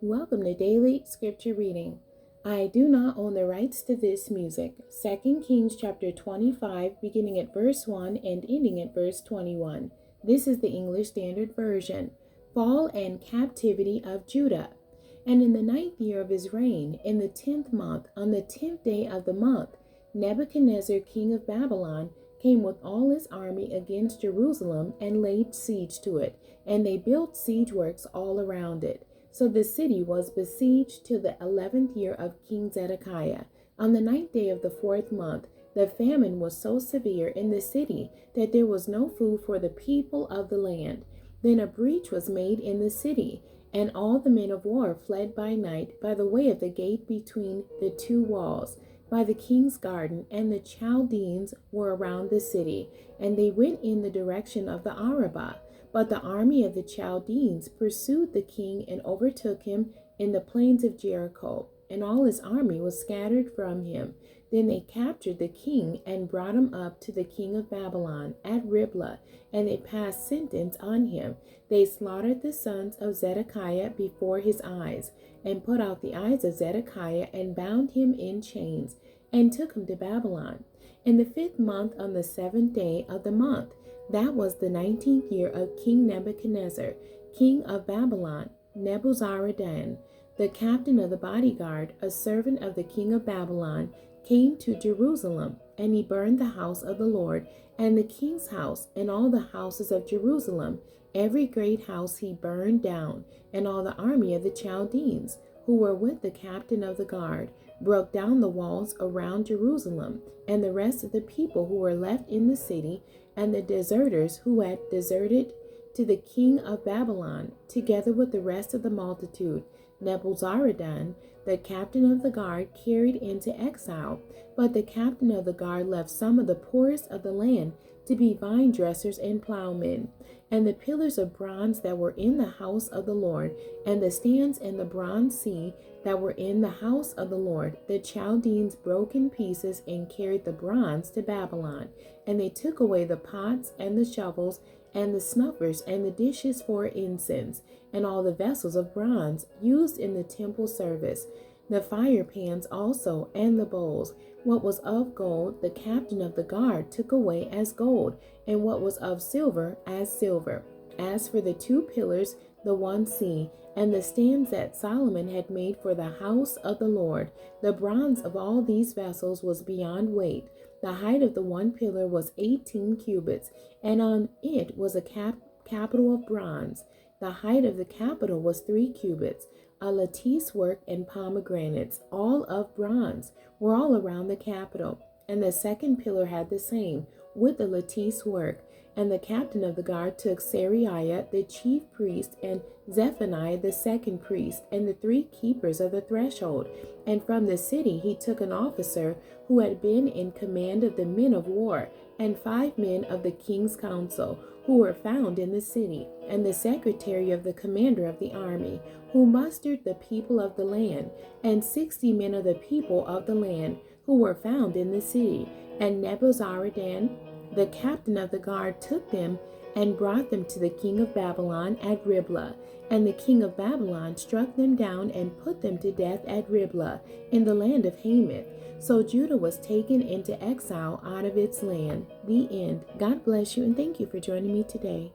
Welcome to Daily Scripture Reading. I do not own the rights to this music. 2 Kings chapter 25, beginning at verse 1 and ending at verse 21. This is the English Standard Version. Fall and captivity of Judah. And in the 9th year of his reign, in the 10th month, on the 10th day of the month, Nebuchadnezzar, king of Babylon, came with all his army against Jerusalem and laid siege to it, and they built siege works all around it. So the city was besieged till the 11th year of King Zedekiah. On the 9th day of the 4th month, the famine was so severe in the city that there was no food for the people of the land. Then a breach was made in the city, and all the men of war fled by night by the way of the gate between the two walls, by the king's garden, and the Chaldeans were around the city, and they went in the direction of the Arabah. But the army of the Chaldeans pursued the king and overtook him in the plains of Jericho, and all his army was scattered from him. Then they captured the king and brought him up to the king of Babylon at Riblah, and they passed sentence on him. They slaughtered the sons of Zedekiah before his eyes, and put out the eyes of Zedekiah, and bound him in chains, and took him to Babylon. In the 5th month, on the 7th day of the month, that was the 19th year of King Nebuchadnezzar, king of Babylon, Nebuzaradan, the captain of the bodyguard, a servant of the king of Babylon, came to Jerusalem, and he burned the house of the Lord, and the king's house, and all the houses of Jerusalem. Every great house he burned down, and all the army of the Chaldeans, who were with the captain of the guard, broke down the walls around Jerusalem, and the rest of the people who were left in the city, and the deserters who had deserted to the king of Babylon, together with the rest of the multitude, Nebuzaradan, the captain of the guard, carried into exile. But the captain of the guard left some of the poorest of the land to be vine dressers and plowmen. And the pillars of bronze that were in the house of the Lord, and the stands and the bronze sea that were in the house of the Lord, the Chaldeans broke in pieces and carried the bronze to Babylon. And they took away the pots and the shovels and the snuffers and the dishes for incense, and all the vessels of bronze used in the temple service, the fire pans also, and the bowls. What was of gold, the captain of the guard took away as gold, and what was of silver, as silver. As for the 2 pillars, the one sea, and the stands that Solomon had made for the house of the Lord, the bronze of all these vessels was beyond weight. The height of the one pillar was 18 cubits, and on it was a capital of bronze. The height of the capital was 3 cubits. A lattice work and pomegranates, all of bronze, were all around the capital. And the second pillar had the same, with the lattice work. And the captain of the guard took Seraiah the chief priest, and Zephaniah the second priest, and the 3 keepers of the threshold. And from the city he took an officer who had been in command of the men of war, and 5 men of the king's council, who were found in the city, and the secretary of the commander of the army, who mustered the people of the land, and 60 men of the people of the land, who were found in the city. And Nebuzaradan, the captain of the guard, took them and brought them to the king of Babylon at Riblah. And the king of Babylon struck them down and put them to death at Riblah in the land of Hamath. So Judah was taken into exile out of its land. The end. God bless you, and thank you for joining me today.